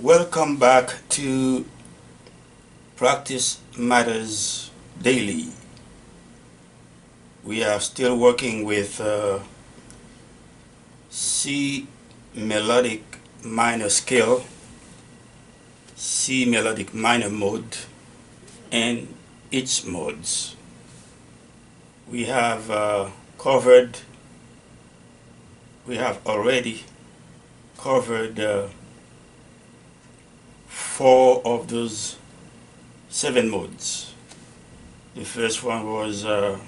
Welcome back to Practice Matters Daily. We are still working with C melodic minor scale, C melodic minor mode, and its modes. We have already covered 4 of those 7 modes. The first one was the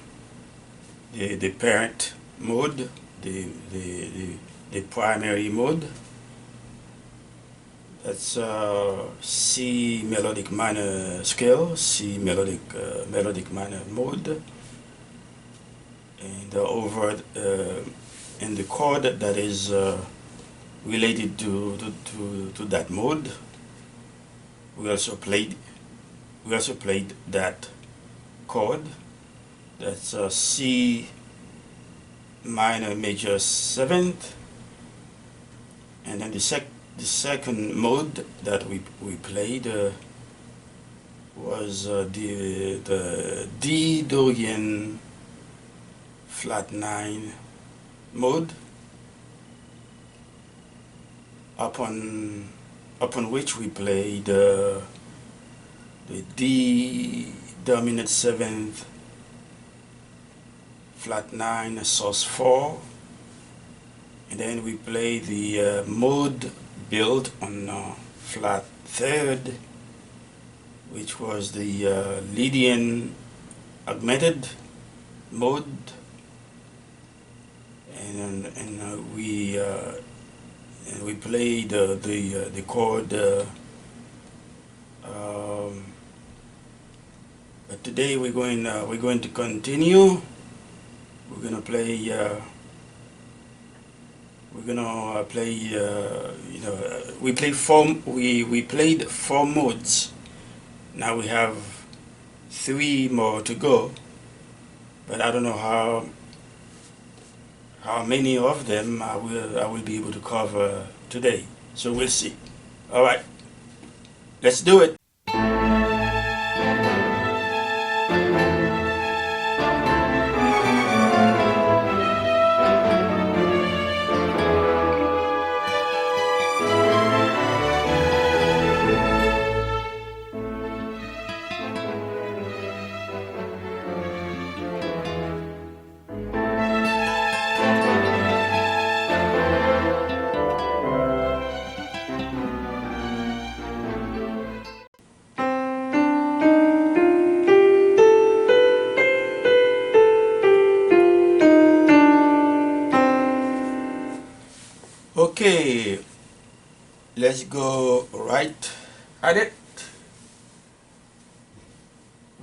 parent mode, the primary mode. That's C melodic minor scale, C melodic minor mode, and and the chord that is related to that mode. We also played that chord. That's C minor major 7th, and then the second mode that we played was the D Dorian flat 9 mode, upon which we played the D dominant 7th flat 9 sus 4, and then we play the mode built on flat 3rd, which was the Lydian augmented mode, and we played the chord. But today we're going to continue. We're gonna play. We played 4 modes. Now we have 3 more to go, but I don't know how many of them I will be able to cover today. So we'll see. All right, let's do it. Okay, let's go right at it.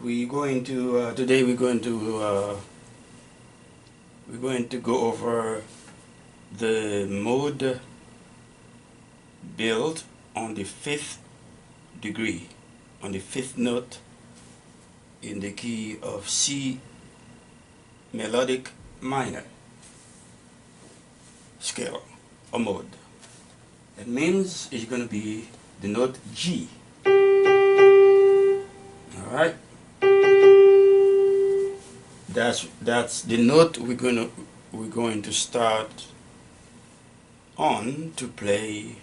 We're going to today we're going to go over the mode built on the 5th degree, on the 5th note in the key of C melodic minor scale or mode. That means it's going to be the note G. All right. That's the note we're going to start on to play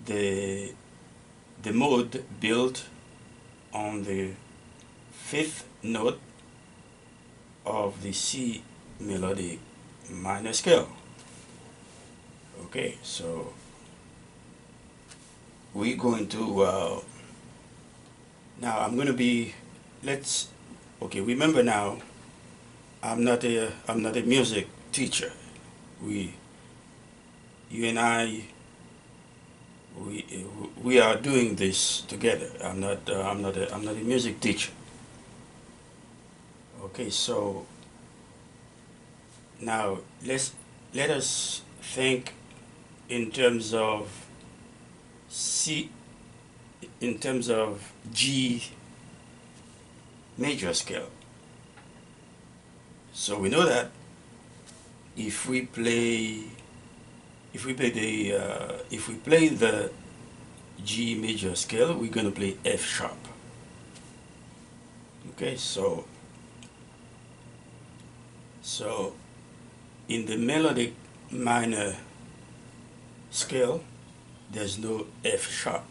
the mode built on the 5th note of the C melodic minor scale. Okay, so we're going to now I'm going to be remember now, I'm not a music teacher. You and I, we are doing this together. I'm not a music teacher. Okay, so now let us think in terms of G major scale. So we know that if we play the G major scale, we're going to play F sharp. Okay, so in the melodic minor scale, there's no F sharp,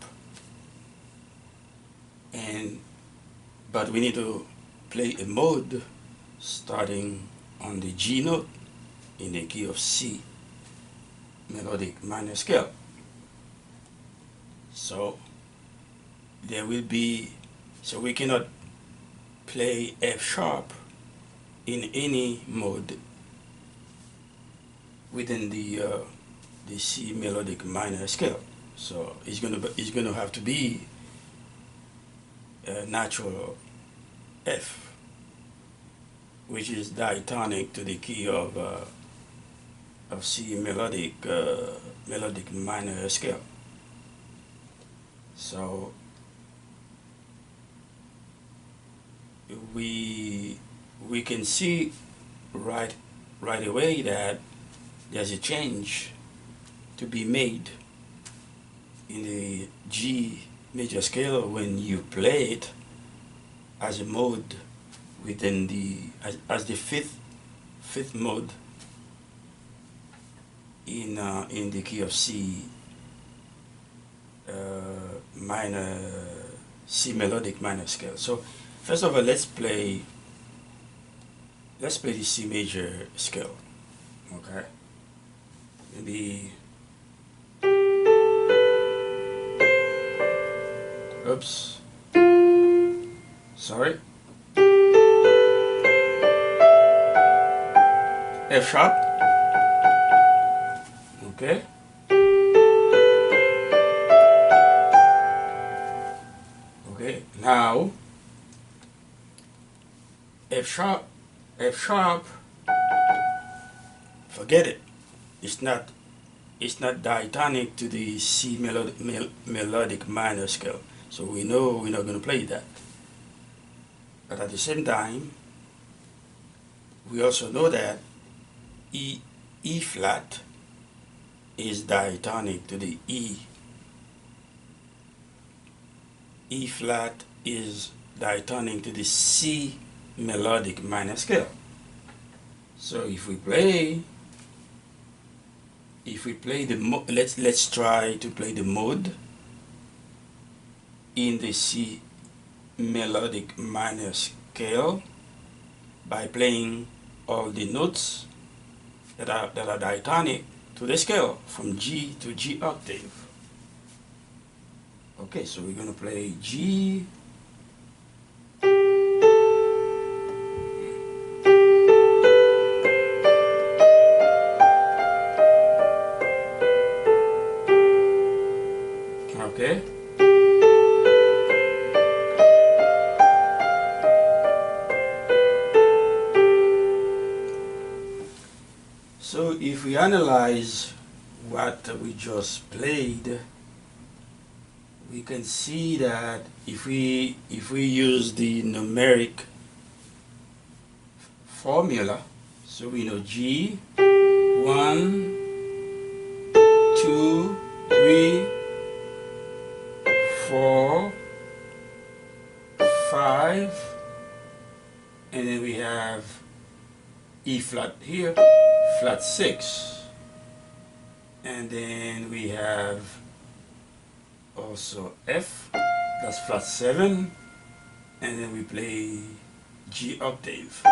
but we need to play a mode starting on the G note in the key of C melodic minor scale. So we cannot play F sharp in any mode within the C melodic minor scale. So it's gonna have to be a natural F, which is diatonic to the key of C melodic minor scale. So we can see right away that there's a change to be made in the G major scale when you play it as a mode within as the fifth mode in the key of C C melodic minor scale. So first of all, let's play the C major scale. Okay, maybe, oops, sorry, F sharp. Okay, now F sharp, forget it. It's not diatonic to the C melodic minor scale. So we know we're not going to play that. But at the same time, we also know that E flat is diatonic to the E. E flat is diatonic to the C melodic minor scale. So if we play let's try to play the mode in the C melodic minor scale by playing all the notes that are diatonic to the scale from G to G octave. Okay, so we're going to play G, okay, so if we analyze what we just played, we can see that if we use the numeric formula, so we know G 1, 2, 3, 4, 5, and then we have E flat here, flat 6, and then we have also F, that's flat 7, and then we play G octave.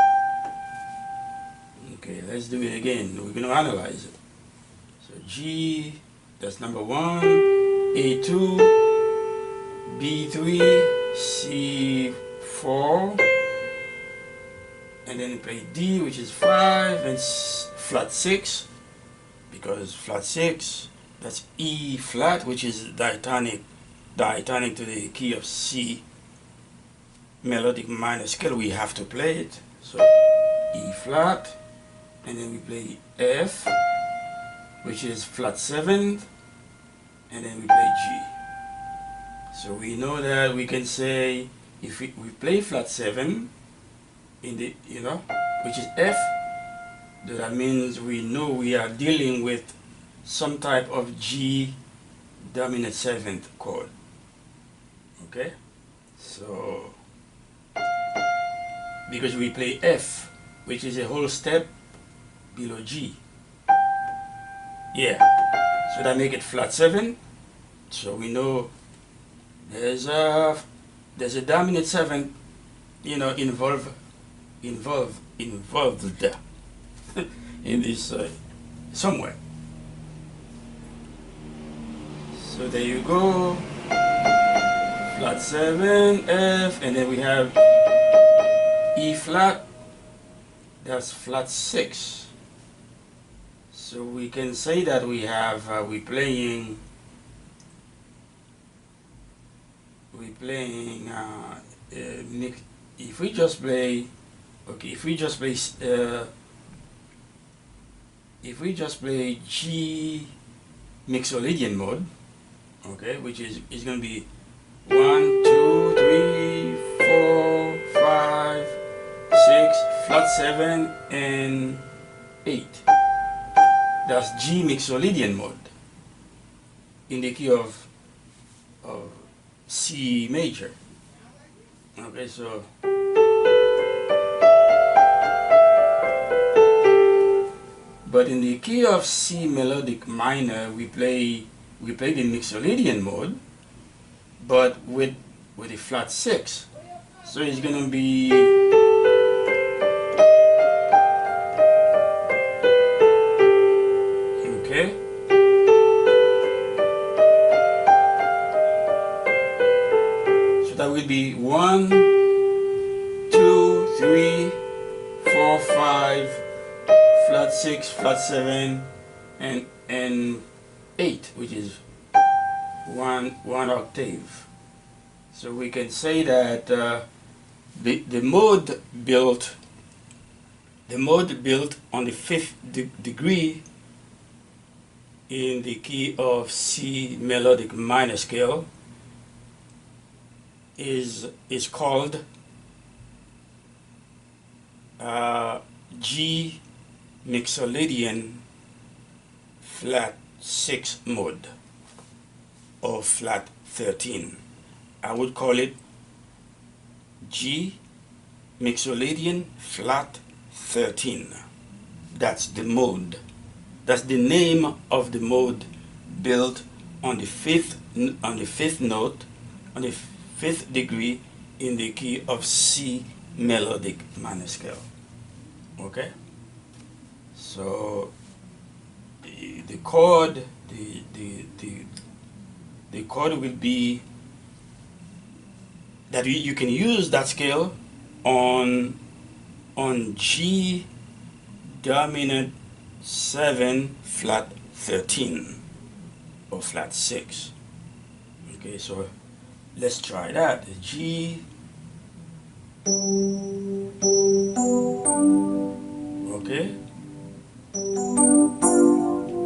Okay, let's do it again. We're going to analyze it. So G, that's number 1, A2, B3, C4, and then we play D, which is 5, and flat 6, because flat 6, that's E flat, which is diatonic to the key of C melodic minor scale. We have to play it. So E flat, and then we play F, which is flat 7, and then we play G. So we know that we can say if we play flat 7 in the, which is F, that means we know we are dealing with some type of G dominant 7th chord. Okay, so because we play F, which is a whole step below G. Yeah, so that make it flat 7. So we know there's a dominant 7, you know, involved there in this somewhere. So there you go, flat 7, F, and then we have E flat, that's flat 6. So we can say that we have, we're playing, if we just play, okay, if we just play G Mixolydian mode, okay, which is going to be 1, 2, 3, 4, 5, 6, flat 7, and 8. That's G Mixolydian mode in the key of C major. Okay, so but in the key of C melodic minor, we play the Mixolydian mode, but with a flat 6. So it's gonna be okay. So that will be 1, 2, 3, 4, 5, flat 6, flat 7, and 8, which is one octave. So we can say that the mode built on the 5th degree in the key of C melodic minor scale is called G Mixolydian flat 6 mode, or flat 13. I would call it G Mixolydian flat 13. That's the mode. That's the name of the mode built on the fifth note, on the 5th degree in the key of C melodic minor scale. Okay? So the chord will be that you can use that scale on G dominant 7 flat 13 or flat 6. Okay, so let's try that. G, okay,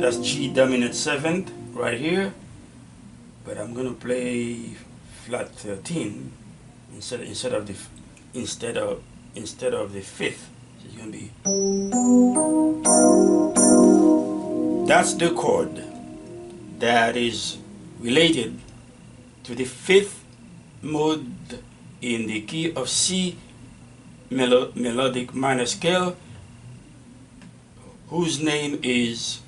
that's G dominant 7th right here, but I'm gonna play flat 13 instead of the 5th. So it's gonna be, that's the chord that is related to the 5th mode in the key of C melodic minor scale, whose name is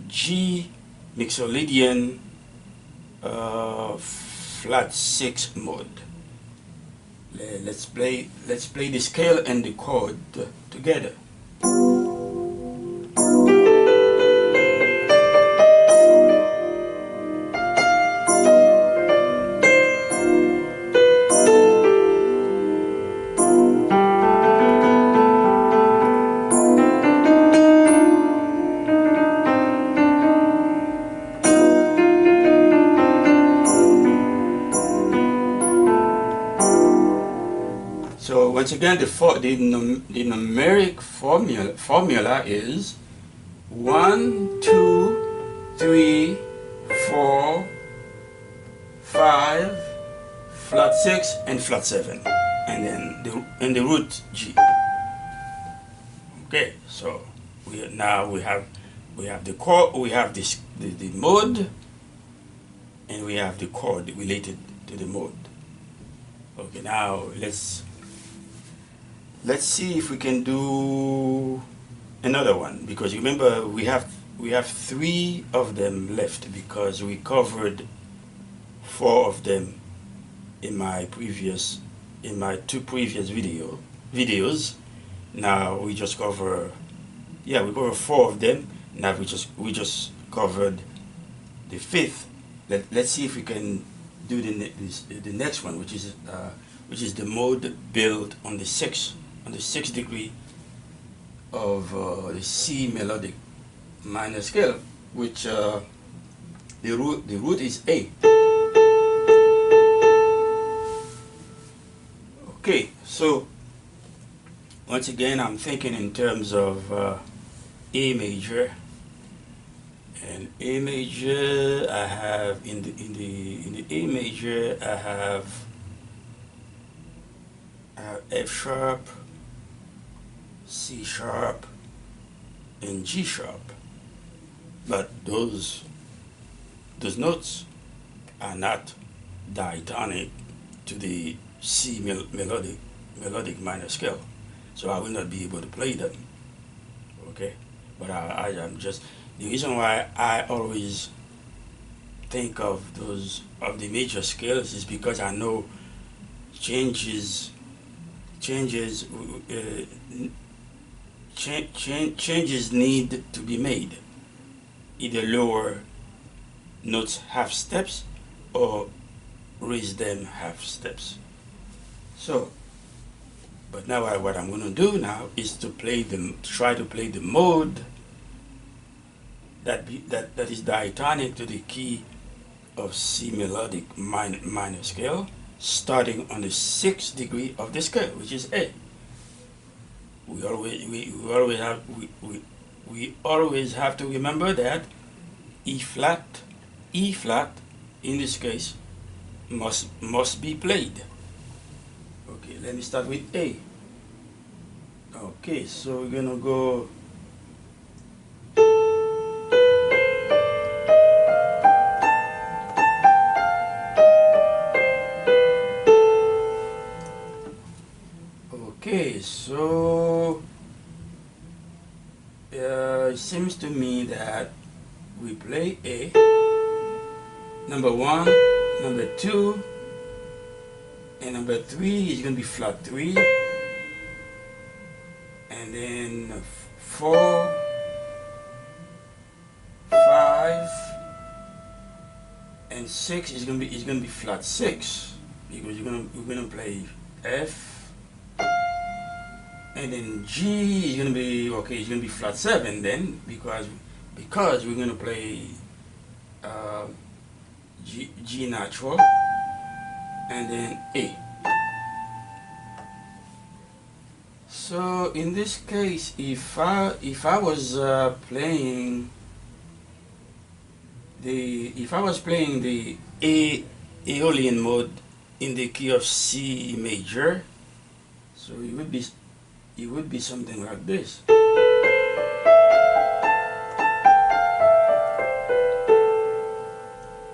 G Mixolydian flat 6 mode. Let's play the scale and the chord together. So once again, the numeric formula is 1, 2, 3, 4, 5, flat 6, and flat 7, and then the root G. Okay, so we have the chord, we have the mode, and we have the chord related to the mode. Okay, now let's see if we can do another one, because remember we have 3 of them left, because we covered 4 of them in my 2 previous videos. Now we just cover, yeah, we cover 4 of them. Now we just covered the 5th. Let's see if we can do the next one, which is the mode built on the 6th degree of the C melodic minor scale, which the root is A. Okay, so once again I'm thinking in terms of A major. And A major, I have in the A major I have F sharp, C sharp, and G sharp. But those notes are not diatonic to the C melodic minor scale, so I will not be able to play them. Okay, but I am just, the reason why I always think of the major scales is because I know changes need to be made, either lower notes half steps or raise them half steps. So, but now what I'm going to do now is to try to play the mode that is diatonic to the key of C melodic minor scale, starting on the 6th degree of the scale, which is A. We always have to remember that E flat in this case must be played. Okay, let me start with A. Okay, so we're gonna go okay, so it seems to me that we play A, number 1, number 2, and number 3 is going to be flat 3, and then 4, 5, and 6 is going to be flat 6, because we're going to play F, and then G is going to be, okay, it's going to be flat 7 then, because we're going to play G natural, and then A. So in this case, if I was playing the Aeolian mode in the key of C major, so it would be something like this.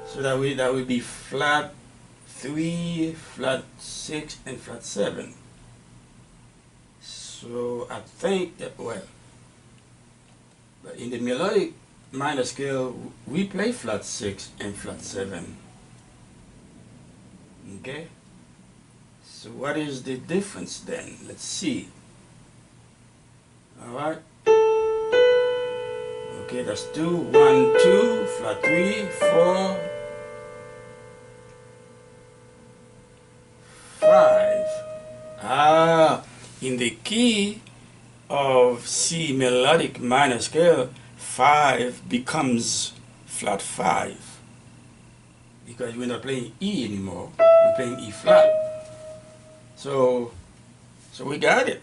So that would be flat 3, flat 6, and flat 7. So I think that, well, but in the melodic minor scale, we play flat 6 and flat 7. Okay? So what is the difference then? Let's see. Alright. Okay, that's 2, 1, 2, flat 3, 4, 5. In the key of C melodic minor scale, 5 becomes flat 5, because we're not playing E anymore, we're playing E flat. So we got it.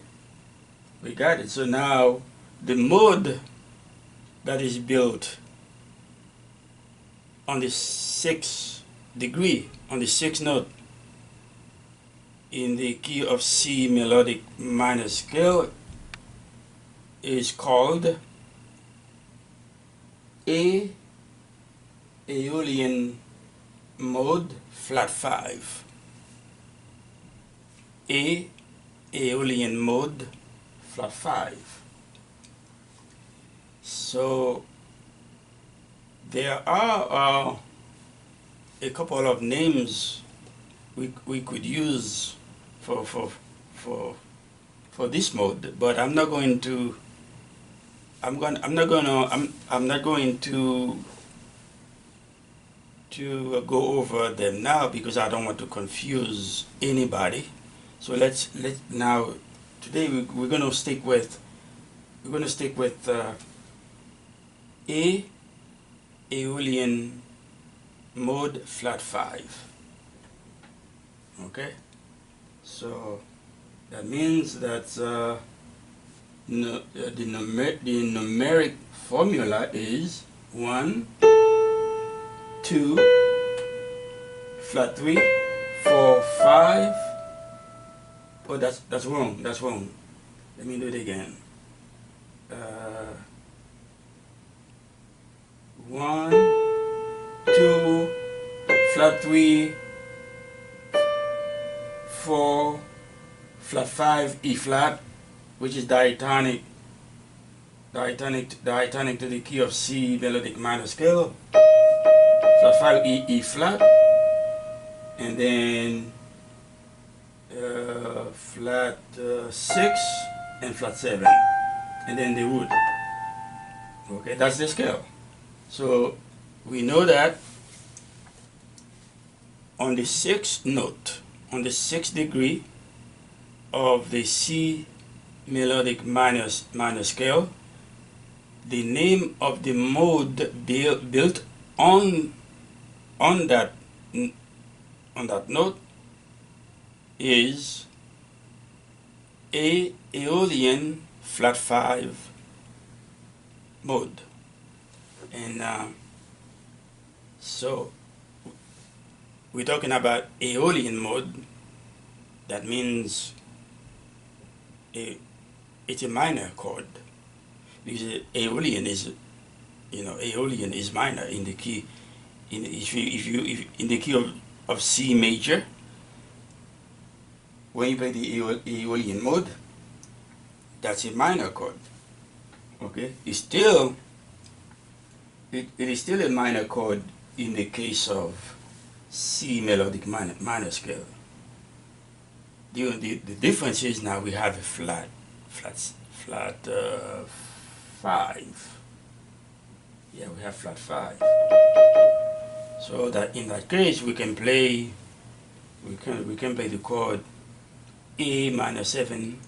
So now the mode that is built on the 6th degree, on the 6th note in the key of C melodic minor scale is called Aeolian mode flat 5. Aeolian mode flat 5. So there are a couple of names we could use for this mode, but I'm not going to go over them now because I don't want to confuse anybody. So let's now today we're going to stick with Aeolian mode flat 5. Okay, so that means that the numeric formula is 1, 2, flat 3, 4, 5. Oh, that's wrong. That's wrong. Let me do it again. 1, 2, flat 3, 4, flat 5, E flat, which is diatonic to the key of C melodic minor scale. Flat 5, E flat, and then flat 6 and flat 7, and then the root. Okay, that's the scale. So we know that on the 6th note, on the 6th degree of the C melodic minor scale, the name of the mode built on that note is Aeolian flat 5 mode. And so we're talking about Aeolian mode. That means it's a minor chord, because Aeolian is, Aeolian is minor in the key, in the key of C major. When you play the Aeolian mode, that's a minor chord. Okay, it is still a minor chord in the case of C melodic minor scale. The difference is now we have a flat 5. Yeah, we have flat 5. So that in that case we can play the chord A minor 7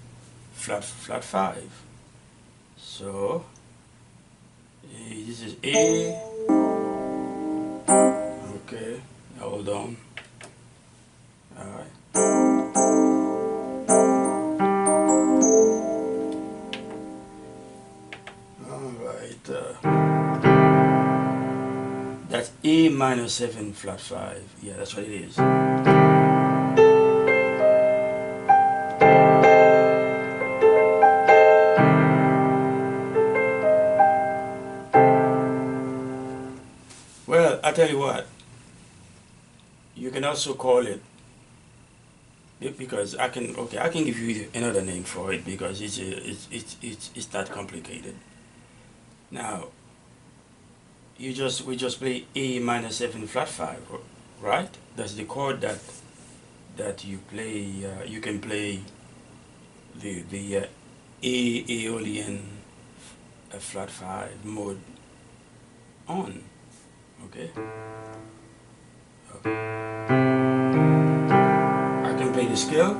flat 5. So this is A. Okay, hold on. All right. That's A minor 7 flat 5. Yeah, that's what it is. Well, I tell you what, you can also call it, because I can give you another name for it, because it's not complicated. Now, we just play A minor 7 flat 5, right? That's the chord that you play. You can play the Aeolian flat 5 mode on. Okay. I can play the scale.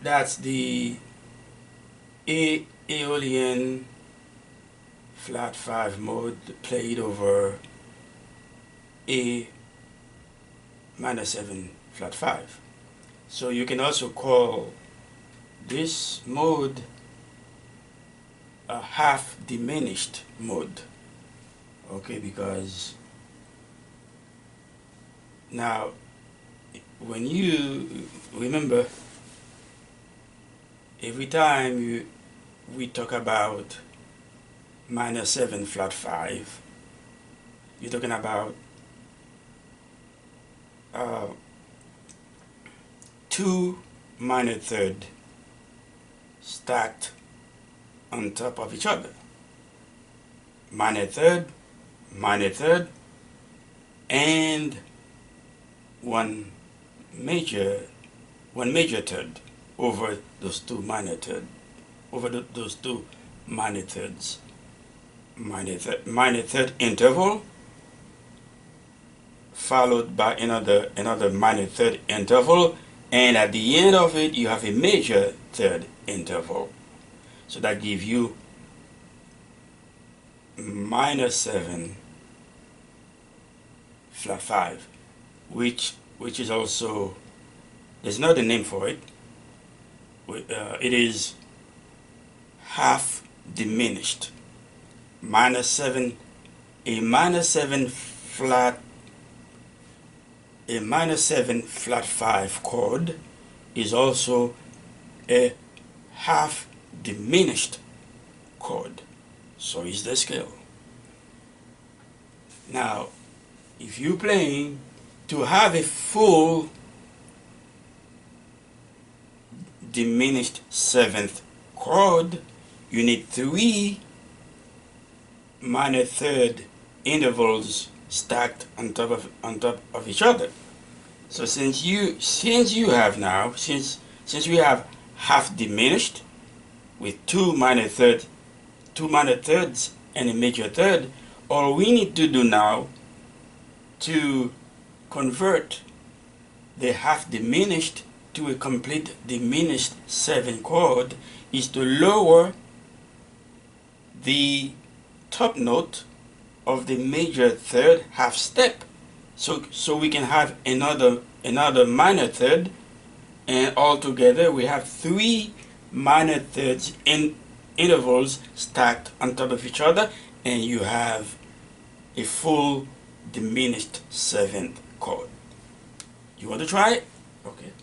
That's the Aeolian flat 5 mode played over A minor 7 flat 5. So you can also call this mode a half-diminished mode. Okay, because now when you remember, every time we talk about minor 7 flat 5, you're talking about two minor third stacked on top of each other. Minor third, and one major third over those two minor third, those two minor thirds. Minor third interval followed by another minor third interval, and at the end of it you have a major third interval. So that gives you minor 7 flat 5, which is also, there's another name for it. It is half diminished. Minor 7, a minor 7 flat 5 chord is also a half diminished chord. So is the scale. Now, if you're playing to have a full diminished 7th chord, you need 3 minor third intervals stacked on top of each other. So since we have half diminished with two minor thirds and a major third, all we need to do now to convert the half diminished to a complete diminished 7 chord is to lower the top note of the major third half step, so we can have another minor third, and altogether we have 3 minor thirds in intervals stacked on top of each other, and you have a full diminished 7th chord. You want to try it? Okay.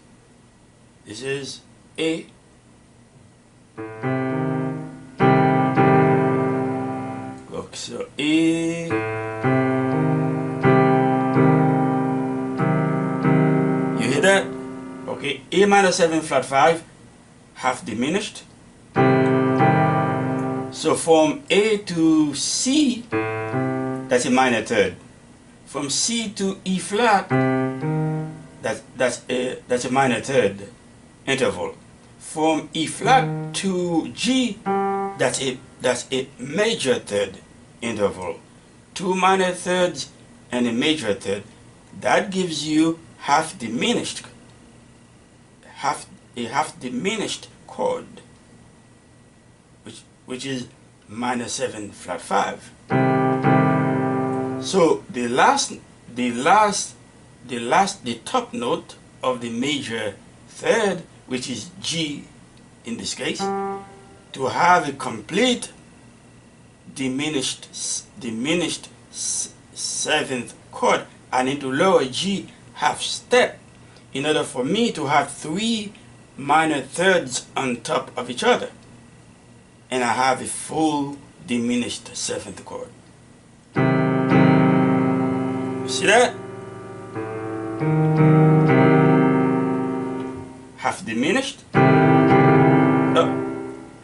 This is A. So A. You hear that? Okay, A minor 7 flat 5, half diminished. So from A to C, that's a minor third. From C to E flat, that's a minor third interval. From E flat to G, that's a major third interval. 2 minor thirds and a major third. That gives you half diminished chord, which is minor 7 flat 5. So the top note of the major third, which is G in this case, to have a complete diminished 7th chord, I need to lower G half step in order for me to have 3 minor thirds on top of each other, and I have a full diminished 7th chord. See that? Half diminished,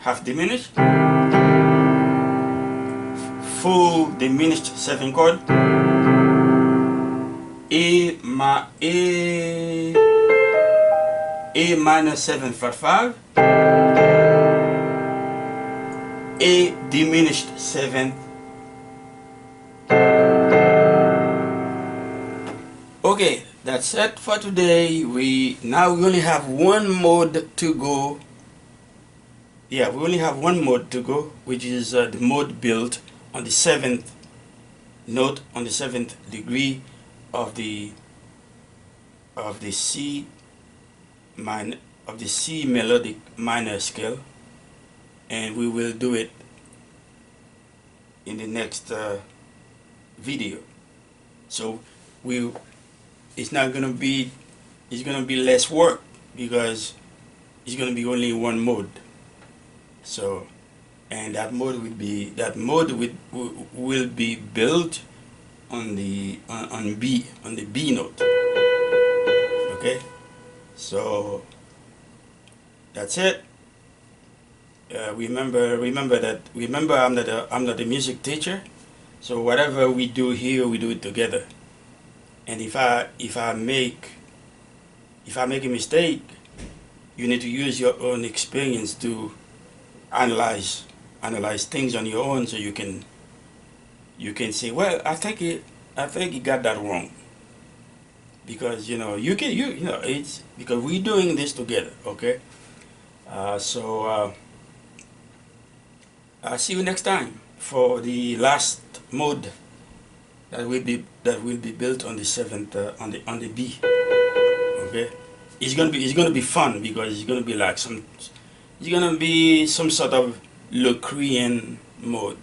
half diminished, full diminished 7th chord. A minor 7 flat 5, A diminished 7th. Okay, that's it for today. We only have one mode to go. Yeah, we only have one mode to go, which is the mode built on the 7th note, on the 7th degree of the C C melodic minor scale, and we will do it in the next video. So we it's not gonna be it's gonna be less work because it's gonna be only one mode. So, and that mode will be built on the on B note. Okay, so that's it. Remember I'm not a music teacher, so whatever we do here, we do it together. And if I make a mistake, you need to use your own experience to analyze things on your own, so you can say, well, I think he got that wrong, because you know it's because we're doing this together. Okay, so I'll see you next time for the last mode that will be built on the seventh on the B. Okay, it's gonna be fun because it's gonna be like some sort of Locrian mode.